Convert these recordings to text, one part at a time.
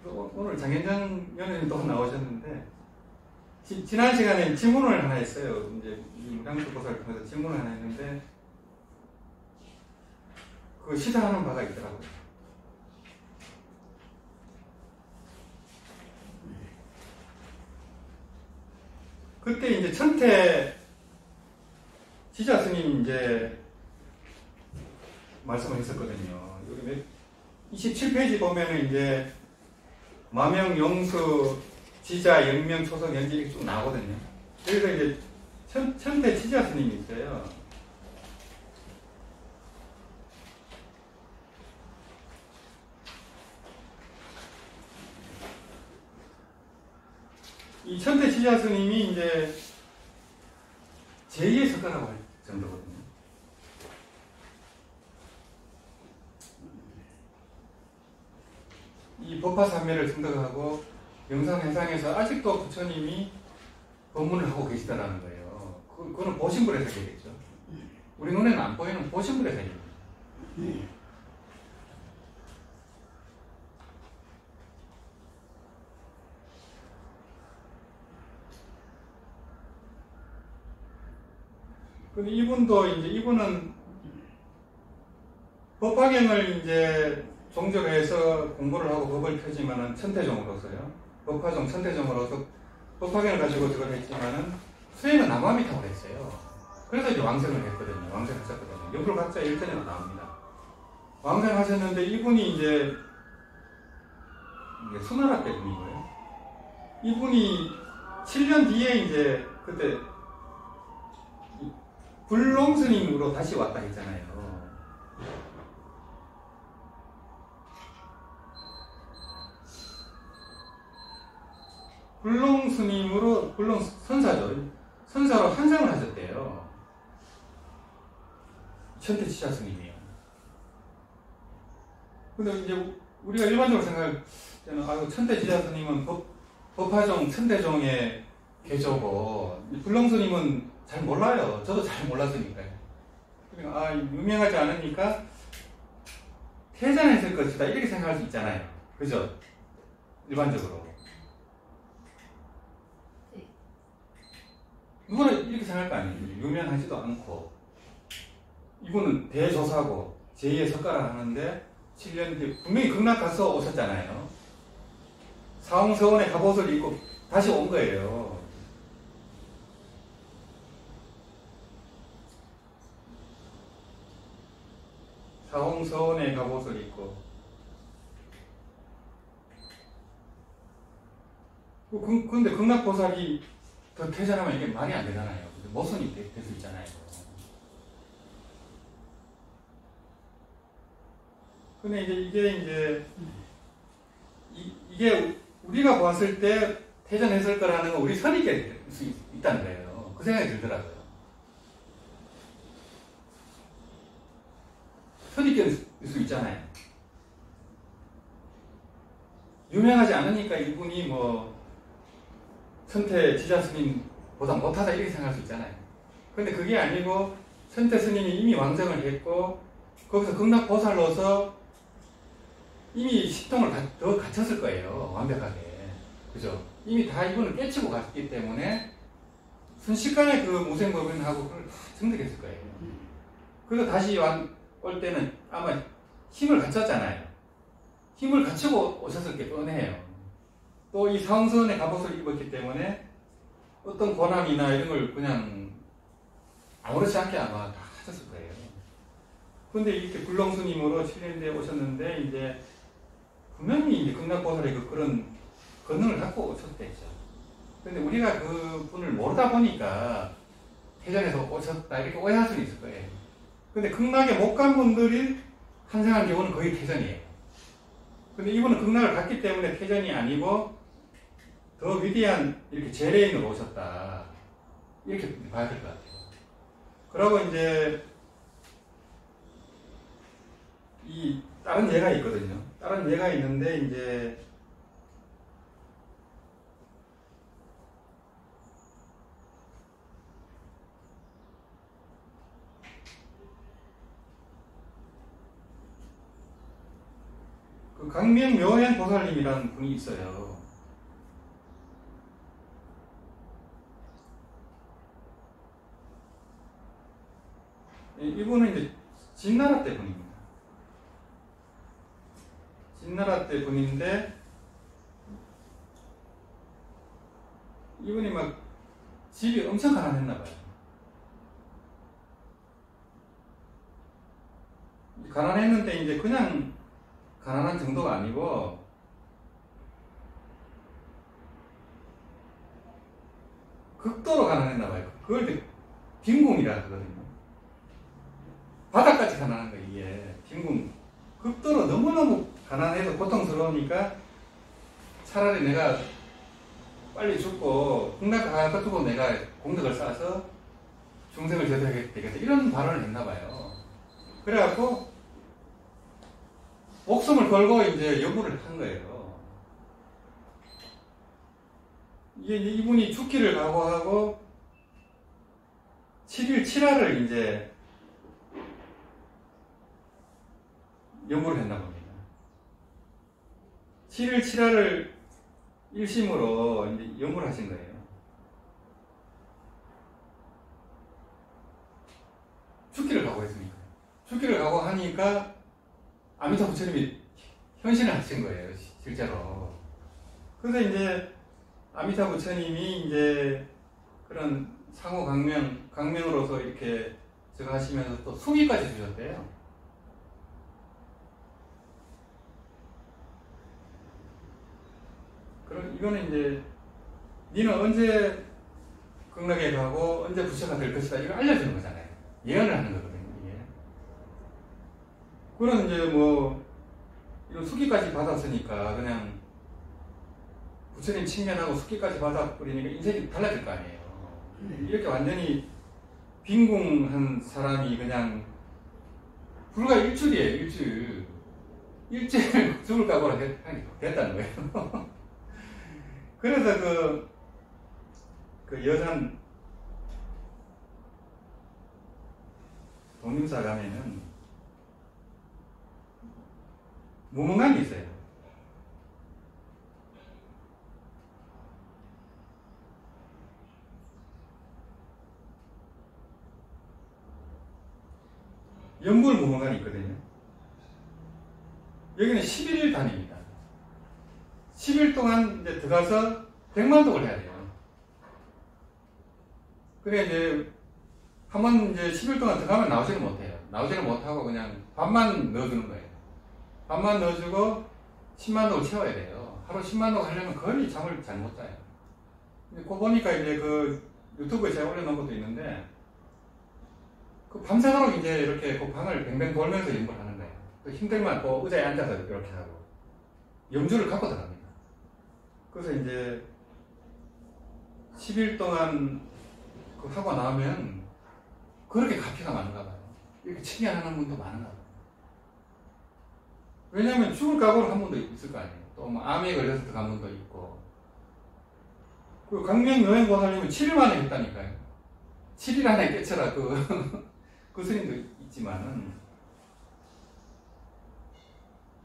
오늘 장현정 연예인 또 나오셨는데 지난 시간에 질문을 하나 했어요. 이제 무당수 고사를 통해서 질문을 하나 했는데 그 시사하는 바가 있더라고요. 그때 이제 천태 지자 스님 이제 말씀을 했었거든요. 여기 27페이지 보면은 이제 마명, 영수, 지자, 영명, 초성, 연지 이렇게 쭉 나오거든요. 그래서 이제 천태 지자 스님이 있어요. 이 천태 지자 스님이 이제 제2의 석가라고 할 정도거든요. 이 법화삼매를 승덕하고 영산해상에서 아직도 부처님이 법문을 하고 계시다라는 거예요. 그거는 보신불의 세계겠죠. 우리 눈에는 안 보이는 보신불의 세계입니다. 근데 이분은 법화경을 이제 종조로 해서 공부를 하고 법을 펴지만은 천태종으로서요. 법화종 천태종으로서 법화경을 가지고 저걸 했지만은 수행은 남아미타고 했어요. 그래서 이제 왕생을 했거든요. 왕생하셨거든요. 역불각자 1편에 나옵니다. 왕생하셨는데 이분이 이제 수나라 때 분이고요. 이분이 7년 뒤에 이제 그때 불롱스님으로 다시 왔다 했잖아요. 불롱스님으로, 선사죠. 선사로 한상을 하셨대요. 천태지자 스님이요. 근데 이제 우리가 일반적으로 생각할 때는 천태지자 스님은 법화종, 천태종의 개조고, 불롱스님은 잘 몰라요. 저도 잘 몰랐으니까요. 그러니까 유명하지 않으니까 퇴장했을 것이다 이렇게 생각할 수 있잖아요. 그죠? 일반적으로 누구나 이렇게 생각할 거 아니에요. 유명하지도 않고 이분은 대조사고 제2의 석가라 하는데 7년 뒤에 분명히 극락 가서 오셨잖아요. 사홍서원의 갑옷을 입고 다시 온 거예요. 사홍서원의 갑옷을 입고 근데 극락보살이 더 퇴장하면 이게 말이 안 되잖아요. 모순이 될 수 있잖아요. 근데 이게 우리가 봤을 때 퇴장했을 거라는 건 우리 선입견이 될 수 있다는 거예요. 그 생각이 들더라고요. 선입견일 수 있잖아요. 유명하지 않으니까 이분이 천태 지자 스님보다 못하다 이렇게 생각할 수 있잖아요. 근데 그게 아니고 천태 스님이 이미 왕정을 했고 거기서 극락보살로서 이미 식통을 더 갖췄을 거예요. 완벽하게. 그죠? 이미 다 이분을 깨치고 갔기 때문에 순식간에 그 무생법인하고 그걸 다 증득했을 거예요. 그래서 다시 올 때는 아마 힘을 갖췄잖아요. 힘을 갖추고 오셨을 게 뻔해요. 또 이 사홍선의 갑옷을 입었기 때문에 어떤 고난이나 이런 걸 그냥 아무렇지 않게 아마 다 하셨을 거예요. 그런데 이렇게 불렁스님으로 7년 뒤에 오셨는데 이제 분명히 이제 극락보살의 그런 권능을 갖고 오셨대죠. 근데 우리가 그 분을 모르다 보니까 태전에서 오셨다 이렇게 오해할 수는 있을 거예요. 근데 극락에 못 간 분들이 한생한 경우는 거의 태전이에요. 근데 이분은 극락을 갔기 때문에 태전이 아니고 더 위대한 이렇게 재래인으로 오셨다. 이렇게 봐야 될 것 같아요. 그러고 이제 이 다른 예가 있거든요. 다른 예가 있는데 이제 그 강명묘행 보살님이라는 분이 있어요. 이분은 이제 진나라 때 분입니다. 진나라 때 분인데 이분이 막 집이 엄청 가난했나 봐요. 가난했는데 이제 그냥 가난한 정도가 아니고 극도로 가난했나 봐요. 그걸 이제 빈궁이라 하거든요. 바닥까지 가난한 거예요. 이게 빈궁. 극도로 너무너무 가난해서 고통스러우니까 차라리 내가 빨리 죽고 극락 가가지고 내가 공덕을 쌓아서 중생을 제도해야 되겠다 이런 발언을 했나 봐요. 그래갖고 목숨을 걸고 이제 연구를 한 거예요. 이게 이분이 죽기를 각오하고 7일 7화를 이제 연구를 했나 봅니다. 7일 7화를 1심으로 이제 연구를 하신 거예요. 죽기를 각오했으니까. 죽기를 각오하니까 아미타 부처님이 현신을 하신 거예요, 실제로. 그래서 이제 아미타 부처님이 이제 그런 상호 강명으로서 이렇게 저거 하시면서 또 수기까지 주셨대요. 그럼 이거는 이제 니는 언제 극락에 가고 언제 부처가 될 것이다 이걸 알려주는 거잖아요. 예언을 하는 거거든요. 이게. 그런 이제 뭐 이런 수기까지 받았으니까 그냥 부처님 칭찬하고 수기까지 받아버리니까 인생이 달라질 거 아니에요. 이렇게 완전히 빈궁한 사람이 그냥 불과 일주일이에요. 일주일 죽을 각오를 됐다는 거예요. 그래서 그 여산 독림사 가면은 무문관이 있어요. 연불 무문관이 있거든요. 여기는 11일 단위입니다. 10일 동안 이제 들어가서 100만독을 해야 돼요. 그래 이제 한번 이제 10일 동안 들어가면 나오지를 못해요. 나오지를 못하고 그냥 밥만 넣어주는 거예요. 밥만 넣어주고 10만독을 채워야 돼요. 하루 10만독 하려면 거의 잠을 잘 못 자요. 그거 보니까 이제 그 유튜브에 제가 올려놓은 것도 있는데 그 밤새도록 이제 이렇게 그 방을 뱅뱅 돌면서 연구를 하는 거예요. 그 힘들면 또 의자에 앉아서 이렇게 하고 염주를 갖고 들어갑니다. 그래서 이제 10일 동안 그 하고 나오면 그렇게 가피가 많은가 봐요. 이렇게 칭찬하는 분도 많은가 봐요. 왜냐하면 죽을 각오를 한 분도 있을 거 아니에요. 또 뭐 암에 걸려서 들어간 분도 있고. 그 강명여행보살님은 7일 만에 했다니까요. 7일 안에 깨쳐라 그 스님도 있지만은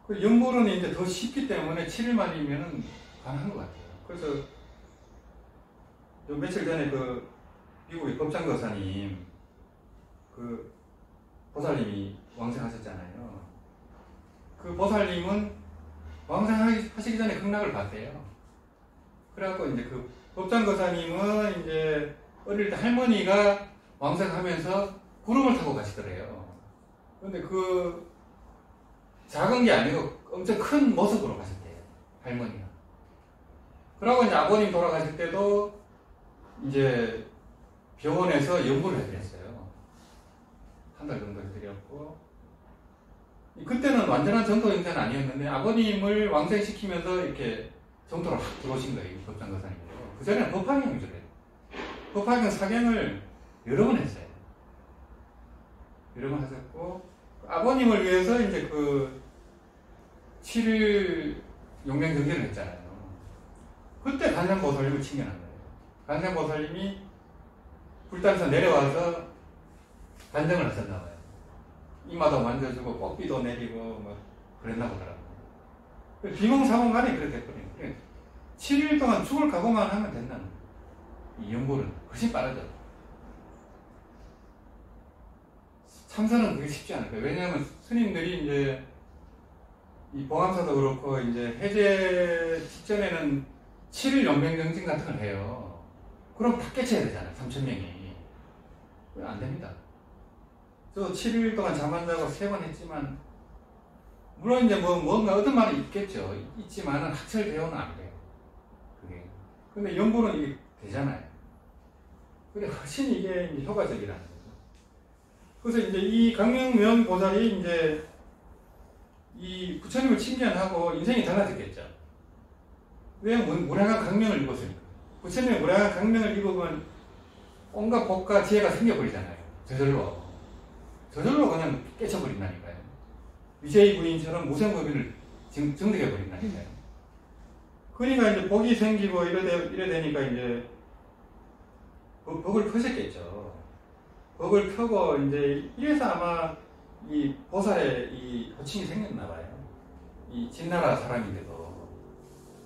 그 연불은 이제 더 쉽기 때문에 7일 만이면은 가능한 것 같아요. 그래서 요 며칠 전에 그 미국의 법장거사님 그 보살님이 왕생하셨잖아요. 그 보살님은 왕생하시기 전에 극락을 봤대요. 그래갖고 이제 그 법장거사님은 이제 어릴 때 할머니가 왕생하면서 구름을 타고 가시더래요. 근데 그 작은 게 아니고 엄청 큰 모습으로 가셨대요. 할머니가. 그러고 이제 아버님 돌아가실 때도 이제 병원에서 연구를 해드렸어요. 한 달 정도 해드렸고. 그때는 완전한 정토 형태는 아니었는데 아버님을 왕생시키면서 이렇게 정토로 확 들어오신 거예요. 법장거사님으로. 그 전에는 법화경 위주로 해요. 법화경 사경을 여러 번 했어요. 여러 번 하셨고 아버님을 위해서 이제 그 7일 용맹정진을 했잖아요. 그때 간장보살님을 칭찬한 거예요. 간장보살님이 불단에서 내려와서 간정을 하셨나 봐요. 이마도 만져주고 꽃비도 내리고 뭐 그랬나 보더라고요. 비몽사몽간에 그렇게 됐거든요. 7일 동안 죽을 각오만 하면 된다는 거예요. 이 연골은 훨씬 빠르죠. 참선은 그게 쉽지 않을 거예요. 왜냐하면 스님들이 이제 이 보감사도 그렇고 이제 해제 직전에는 7일 연맹정진 같은 걸 해요. 그럼 다 깨쳐야 되잖아요. 3,000명이. 안 됩니다. 저 7일 동안 잠 안 자고 3번 했지만, 물론 이제 뭔가 얻은 말이 있겠죠. 있지만은 학철대오는 안 돼요. 그게. 근데 연보는 이게 되잖아요. 근데 훨씬 이게 이제 효과적이라는 거죠. 그래서 이제 이 강명면 보살이 이제 이 부처님을 칭견하고 인생이 달라졌겠죠. 왜 무량한 강명을 입었으니까. 부처님의 무량한 강명을 입으면 온갖 복과 지혜가 생겨버리잖아요. 저절로 그냥 깨쳐버린다니까요. 위제이 부인처럼 무생법인을 증득해버린다니까요. 그러니까 이제 복이 생기고 이래 되니까 이제 법을 펴셨겠죠. 법을 펴고 이제 이래서 아마 이 보살의 이 호칭이 생겼나봐요. 이 진나라 사람인데도.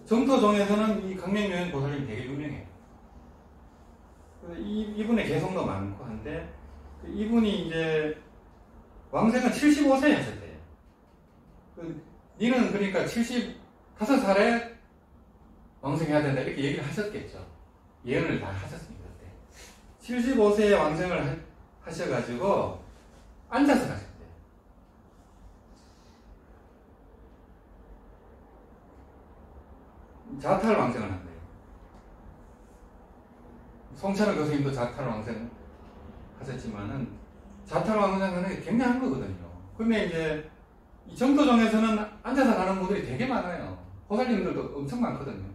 정토종에서는 이 강명면 보살님이 되게 유명해요. 이분의 개성도 많고 한데, 이분이 이제 왕생은 75세에 하셨대요. 니는 그러니까 75살에 왕생해야 된다 이렇게 얘기를 하셨겠죠. 예언을 다 하셨습니다. 그때 75세에 왕생을 하셔가지고 앉아서 가셨대요. 자탈 왕생을 한대요. 송찬호 교수님도 자탈 왕생 하셨지만은 자탈 왕생은 굉장한 거거든요. 근데 이제 이 정도정에서는 앉아서 가는 분들이 되게 많아요. 보살님들도 엄청 많거든요.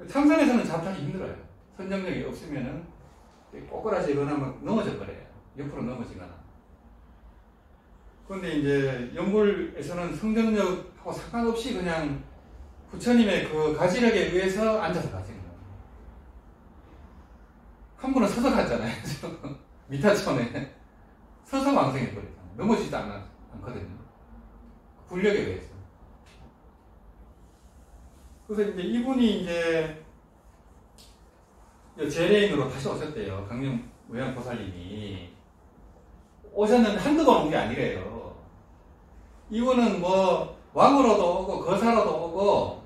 참선에서는 자탈이 힘들어요. 선정력이 없으면은 꼬꾸라지거나 막 넘어져 버려요. 옆으로 넘어지거나. 그런데 이제 연불에서는 성정력하고 상관없이 그냥 부처님의 그 가지력에 의해서 앉아서 가지는 거예요. 한 분은 서서 갔잖아요. 미타천에 서서 왕생해버렸잖아요. 넘어지지도 않거든요. 불력에 의해서. 그래서 이제 이분이 이제 제레인으로 다시 오셨대요. 강령 무양 보살님이. 오셨는데 한두 번 온 게 아니래요. 이분은 뭐 왕으로도 오고 거사로도 오고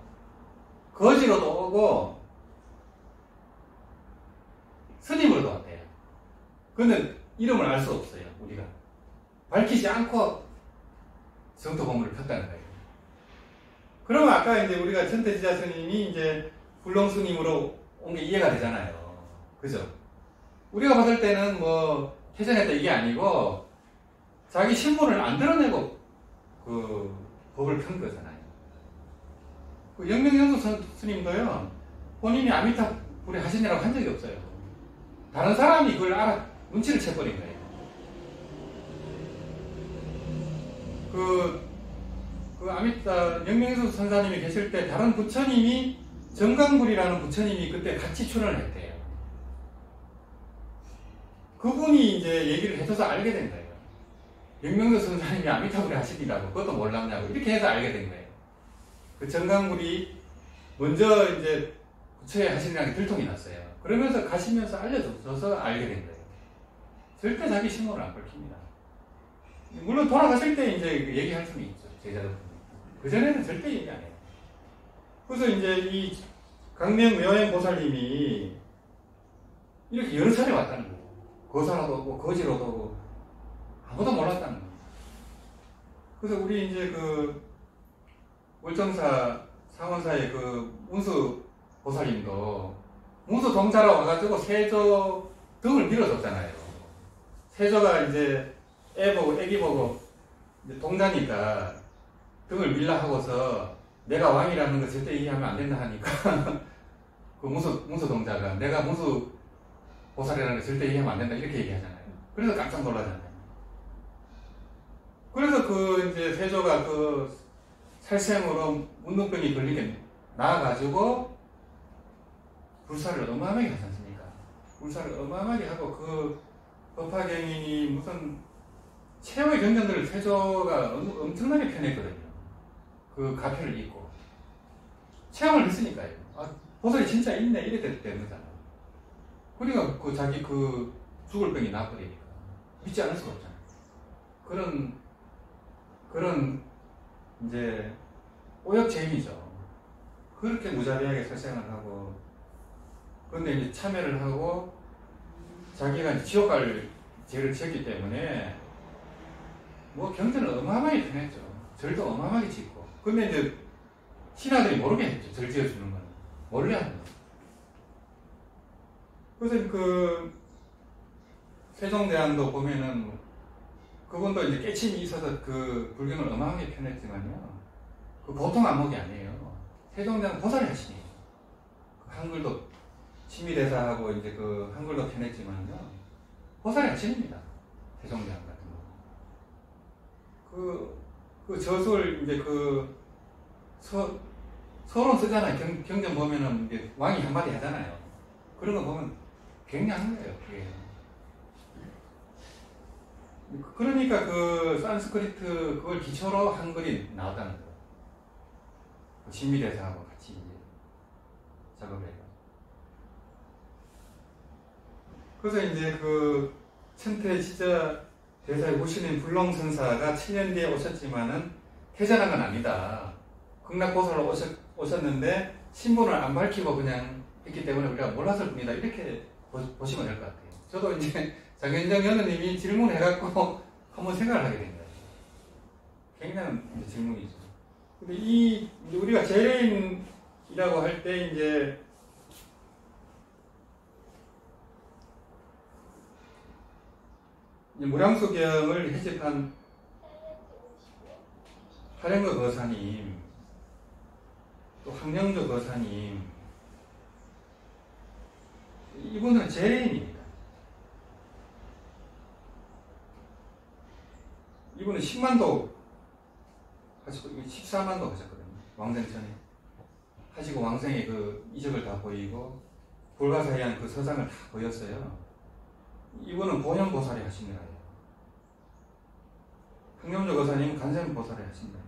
거지로도 오고 스님으로도 왔대요. 그런데 이름을 알 수 없어요. 우리가 밝히지 않고 정토 공부를 폈다는 거예요. 그러면 아까 이제 우리가 천태지자 스님이 이제 불렁 스님으로 온 게 이해가 되잖아요. 그죠? 우리가 봤을 때는 뭐 퇴전했다 이게 아니고 자기 신분을 안 드러내고 그 법을 편 거잖아요. 그 영명연수 스님도요, 본인이 아미타 불에 하시느라고 한 적이 없어요. 다른 사람이 그걸 눈치를 채버린 거예요. 그 아미타 영명연수 선사님이 계실 때 다른 부처님이 정강불이라는 부처님이 그때 같이 출연을 했대요. 그분이 이제 얘기를 해줘서 알게 된 거예요. 영명수 선사님이 아미타불에 하시니라고 그것도 몰랐냐고 이렇게 해서 알게 된 거예요. 그 정강불이 먼저 이제 부처에 하시느라고 들통이 났어요. 그러면서 가시면서 알려줘서 알게 된 거예요. 절대 자기 신문을 안 밝힙니다. 물론 돌아가실 때 이제 얘기할 수는 있죠. 제자들. 그전에는 절대 얘기 안 해요. 그래서 이제 이 강명 여행 보살님이 이렇게 여러 차례 왔다는 거예요. 거사로도 오고 거지로도 오고 아무도 몰랐다는 거예요. 그래서 우리 이제 그 월정사 상원사의 그 문수 보살님도 문수 동자로 와가지고 세조 등을 밀어줬잖아요. 세조가 이제 애기 보고 이제 동자니까 등을 밀라 하고서 내가 왕이라는 거 절대 이해하면 안 된다 하니까 그 문수 동자가 내가 문수 보살이라는 거 절대 이해하면 안 된다 이렇게 얘기하잖아요. 그래서 깜짝 놀라잖아요. 그래서 그 이제 세조가 그 살생으로 문둥병이 걸리게 나와가지고 불사를 어마어마하게 하지 않습니까? 불사를 어마어마하게 하고 그 법화경인이 무슨 최후의 경전들을 세조가 엄청나게 펴냈거든요. 그 가편을 입고 체험을 했으니까요. 아, 보살이 진짜 있네 이래 되는 거잖아요. 그러니까 그 자기 그 죽을 병이 나버리니까 믿지 않을 수가 없잖아요. 그런 이제 오역재임이죠. 그렇게 무자비하게 설생을 하고, 그런데 이제 참여를 하고 자기가 이제 지옥 갈 죄를 지었기 때문에 뭐 경전을 어마어마하게 편했죠. 절도 어마어마하게 짓고. 근데 이제 신하들이 모르게 했죠. 절 지어주는 건 몰래 하는 거죠. 그래서 그 세종대왕도 보면은 그분도 이제 깨침이 있어서 그 불경을 어마어마하게 편했지만요, 그 보통 안목이 아니에요. 세종대왕은 보살의 하시니 한글도 심의대사하고 이제 그 한글도 편했지만요, 보살의 하신입니다. 세종대왕 같은 거. 그 저술 이제 그 서론 쓰잖아요. 경전 보면은 이제 왕이 한마디 하잖아요. 그런 거 보면 굉장한 거예요. 그게. 그러니까 그 산스크리트 그걸 기초로 한글이 나왔다는 거예요. 심의대사하고 같이 이제 작업을 해요. 그래서 이제 그 천태 지자 대사의 후신인 불롱선사가 7년 뒤에 오셨지만은 퇴전한 건 아니다. 극락보살로 오셨는데 신분을 안 밝히고 그냥 했기 때문에 우리가 몰랐을 뿐이다. 이렇게 보시면 될 것 같아요. 저도 이제 장현정 연우님이 질문해갖고 한번 생각을 하게 된 거예요. 굉장한 질문이죠. 근데 우리가 재래인이라고 할 때 이제 무량수경을 해집한 하령거 거사님, 또 황영조 거사님, 이분은 재래인입니다. 이분은 10만도 하시고 14만도 하셨거든요. 왕생 전에 하시고 왕생의 그 이적을 다 보이고 불가사의한 그 서상을 다 보였어요. 이분은 보현보살이 하신 거예요. 황영조 거사님은 간센보살이 하신 거예요.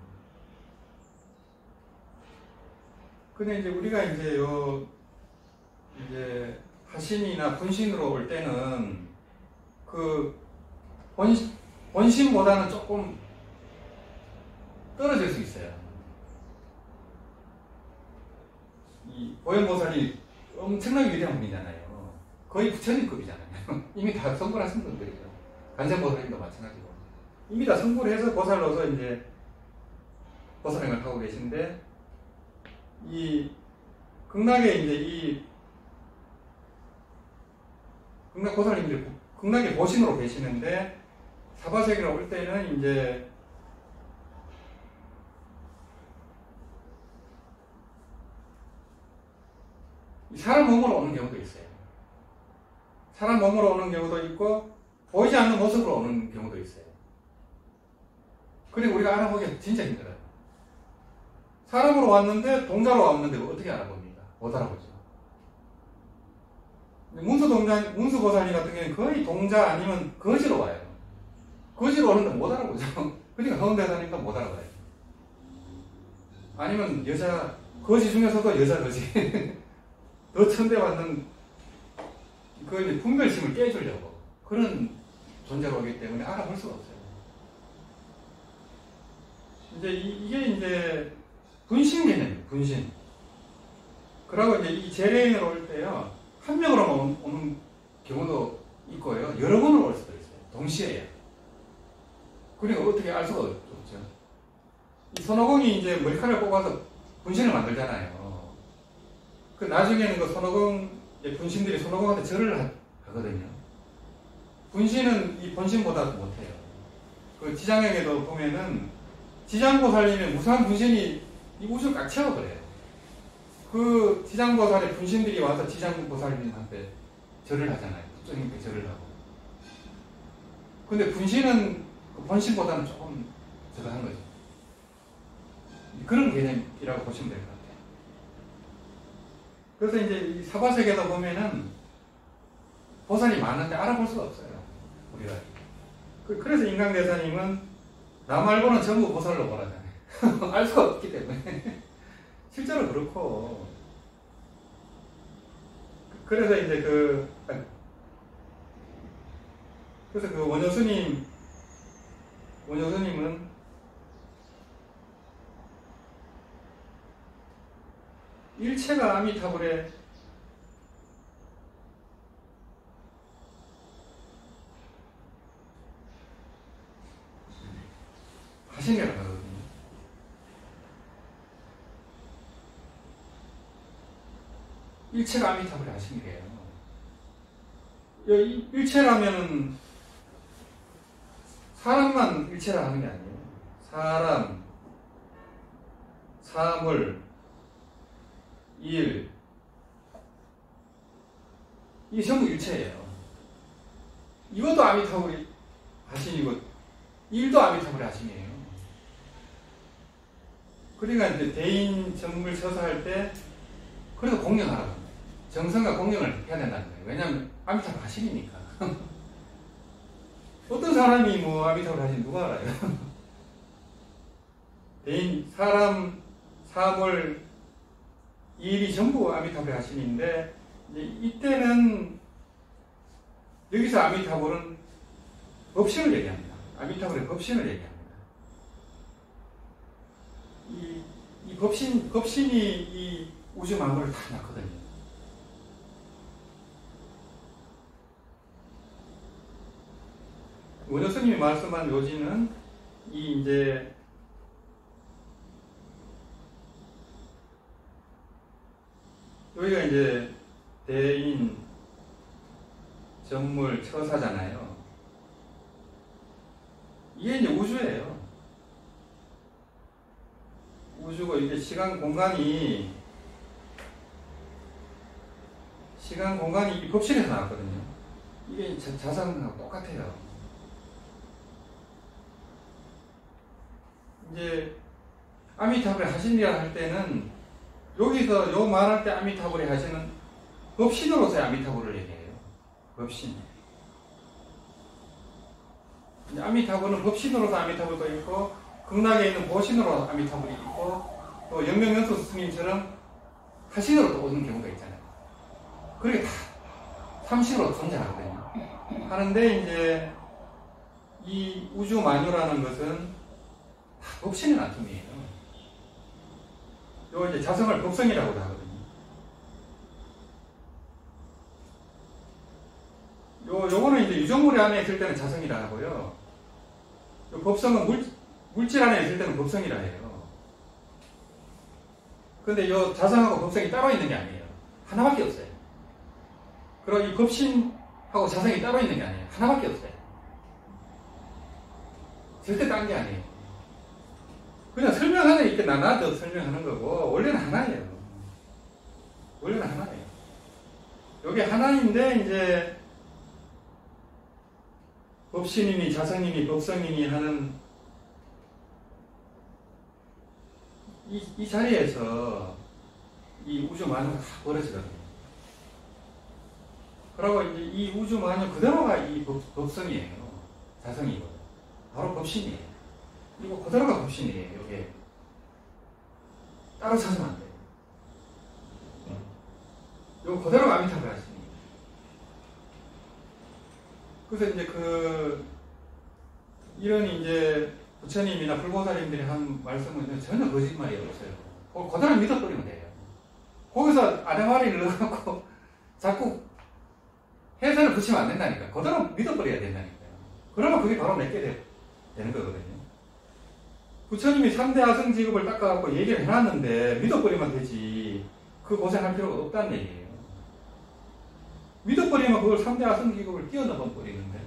근데 이제 우리가 이제 이제 하신이나 분신으로 올 때는 그 본신보다는 조금 떨어질 수 있어요. 이 보현보살이 엄청나게 위대한 분이잖아요. 거의 부처님급이잖아요. 이미 다 성불하신 분들이죠. 간센보살님도 마찬가지고. 이미 다 성불해서 보살로서 이제 보살행을 하고 계신데, 이 극락에 이제 이 극락보살님들이 극락의 보신으로 계시는데, 사바세계로 올 때는 이제 사람 몸으로 오는 경우도 있어요. 사람 몸으로 오는 경우도 있고 보이지 않는 모습으로 오는 경우도 있어요. 그리고 우리가 알아보기가 진짜 힘들어요. 사람으로 왔는데 동자로 왔는데 어떻게 알아봅니까? 못 알아보죠. 문수보살님 같은 경우는 거의 동자 아니면 거지로 와요. 거지로 오는데 못 알아보죠. 그러니까 허은대사니까 못 알아봐요. 아니면 여자 거지 중에서도 여자 거지 더 천대받는 그 이제 분별심을 깨주려고 그런 존재로 오기 때문에 알아볼 수가 없어요. 이제 이게 이제 분신 개념이에요. 분신. 그리고 이제 이 재래인으로 올 때요, 한 명으로만 오는 경우도 있고요, 여러 번으로 올 수도 있어요. 동시에요. 그러니까 어떻게 알 수가 없죠. 이 손오공이 이제 머리카락을 뽑아서 분신을 만들잖아요. 그 나중에는 그 손오공의 분신들이 손오공한테 절을 하거든요. 분신은 이 본신보다 못해요. 그 지장에게도 보면은 지장보살님의 무상한 분신이 이 우주를 꽉 채워버려요. 그 지장보살의 분신들이 와서 지장보살님한테 절을 하잖아요. 국정님께 절을 하고. 근데 분신은 본신보다는 조금 저거한 거죠. 그런 개념이라고 보시면 될 것 같아요. 그래서 이제 이 사바세계도 보면은 보살이 많은데 알아볼 수가 없어요. 우리가. 그래서 인강대사님은 나 말고는 전부 보살로 보라잖아요. 알 수가 없기 때문에. 실제로 그렇고. 그래서 이제 그래서 그 원효스님은 일체가 아미타불에 하심이라고 하거든요. 일체가 아미타불에 하심이래요. 일체라면은 사람만 일체라 하는 게 아니에요. 사람, 사물, 일, 이게 전부 일체예요. 이것도 아미타불이 하심이고, 일도 아미타불의 하심이에요. 그러니까 이제 대인 정물 처사할 때, 그래도 공경하라고 합니다. 정성과 공경을 해야 된다는 거예요. 왜냐하면 아미타불 하심이니까. 어떤 사람이 뭐 아미타불 하심 누가 알아요? 대인, 사람, 사물, 일이 전부 아미타불의 하심인데, 이때는 여기서 아미타불은 법신을 얘기합니다. 아미타불의 법신을 얘기합니다. 이 법신이 이 우주 만물을 다 낳거든요. 원효스님이 말씀한 요지는 이제 여기가 이제 대인, 정물, 처사잖아요. 이게 이제 우주예요. 우주고 이게 시간 공간이 이 법신에서 나왔거든요. 이게 자성하고 똑같아요. 이제 아미타불의 하신이라 할 때는 여기서 요 말할 때 아미타불의 하신은 법신으로서의 아미타불을 얘기해요. 법신. 아미타불은 법신으로서 아미타불도 있고 극락에 있는 보신으로 아미타불이 있고 또 영명연수 스님처럼 하신으로 또 오는 경우가 있잖아요. 그렇게 다 삼신으로 존재하거든요. 하는데 이제 이 우주 만유라는 것은 다 법신의 나툼이에요. 요 이제 자성을 법성이라고도 하거든요. 요거는 이제 유정물의 안에 있을 때는 자성이라 하고요. 요 법성은 물질 안에 있을 때는 법성이라 해요. 근데 요 자성하고 법성이 따로 있는 게 아니에요. 하나밖에 없어요. 그리고 이 법신하고 자성이 따로 있는 게 아니에요. 하나밖에 없어요. 절대 딴 게 아니에요. 그냥 설명하는 이렇게 나눠서 설명하는 거고 원래는 하나예요. 원래는 하나예요. 여기 하나인데 이제 법신이니 자성이니 법성이니 하는 이 자리에서 이 우주 만유가 다 벌어지거든요. 그리고 이제 이 우주 만유 그대로가 이 법성이에요. 자성이고 바로 법신이에요. 이거 그대로가 법신이에요. 이게 따로 찾으면 안 돼요. 이거 그대로가 아미타불 하심이에요. 그래서 이제 이런 이제 부처님이나 불보살님들이 한 말씀은 전혀 거짓말이 없어요. 그대로 믿어버리면 돼요. 거기서 아대마리를 넣어갖고 자꾸 해설을 붙이면 안 된다니까. 그대로 믿어버려야 된다니까요. 그러면 그게 바로 내게 되는 거거든요. 부처님이 3대 아성 직업을 닦아갖고 얘기를 해놨는데 믿어버리면 되지. 그 고생할 필요가 없다는 얘기예요. 믿어버리면 그걸 3대 아성 직업을 끼워넣어 버리는데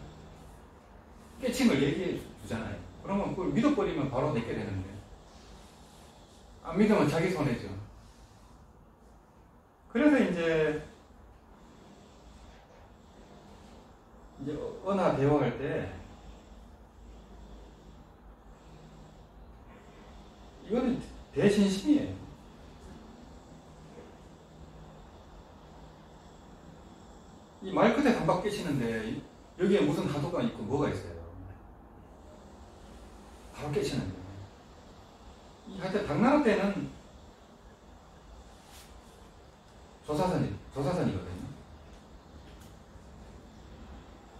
깨칭을 얘기해 주잖아요. 그러면 그걸 믿어버리면 바로 내게 되는데 안 믿으면 자기 손해죠. 그래서 이제 언하 대화할 때 이거는 대신심이에요. 이 말 끝에 단박 깨치는데 여기에 무슨 하도가 있고 뭐가 있어요. 바로 깨치는 거예요. 하여튼 당나라 때는 조사선이거든요.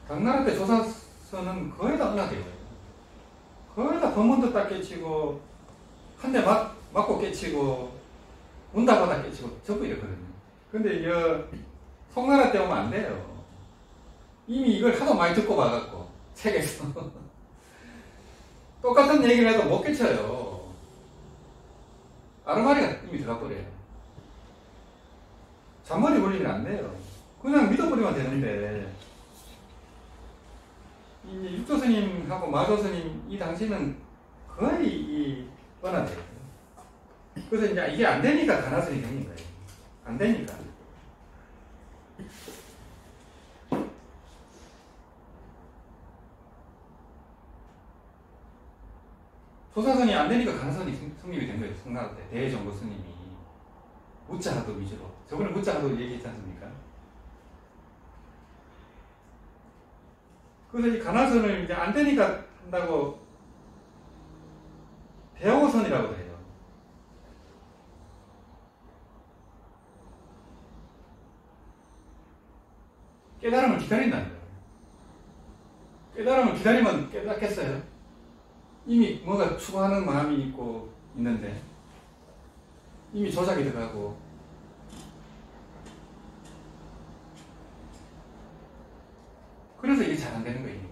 당나라 때 조사선은 거의 다 은하대요. 거의 다 범원도 딱 깨치고, 한 대 맞고 깨치고, 운다 받아 깨치고, 전부 이랬거든요. 근데 송나라 때 오면 안 돼요. 이미 이걸 하도 많이 듣고 봐갖고, 책에서. 똑같은 얘기를 해도 못 깨쳐요. 아르마리가 이미 들어가버려요. 잔머리 굴리면 안 돼요. 그냥 믿어버리면 되는데, 이 육조스님하고 마조스님 이 당시는 거의 이 은하대요. 그래서 이제 이게 안 되니까 가나선이 생긴 거예요. 안 되니까. 조사선이 안 되니까 가나선이 성립이 된 거예요. 송나라 때 대정보 스님이 무자하도 위주로. 저번에 무자하도 얘기했지 않습니까? 그래서 이 가나선을 이제 안 되니까 한다고 대오선이라고 해요. 깨달음을 기다린다는 거예요. 깨달음을 기다리면 깨닫겠어요? 이미 뭔가 추구하는 마음이 있는데 이미 조작이 들어가고 그래서 이게 잘 안 되는 거예요.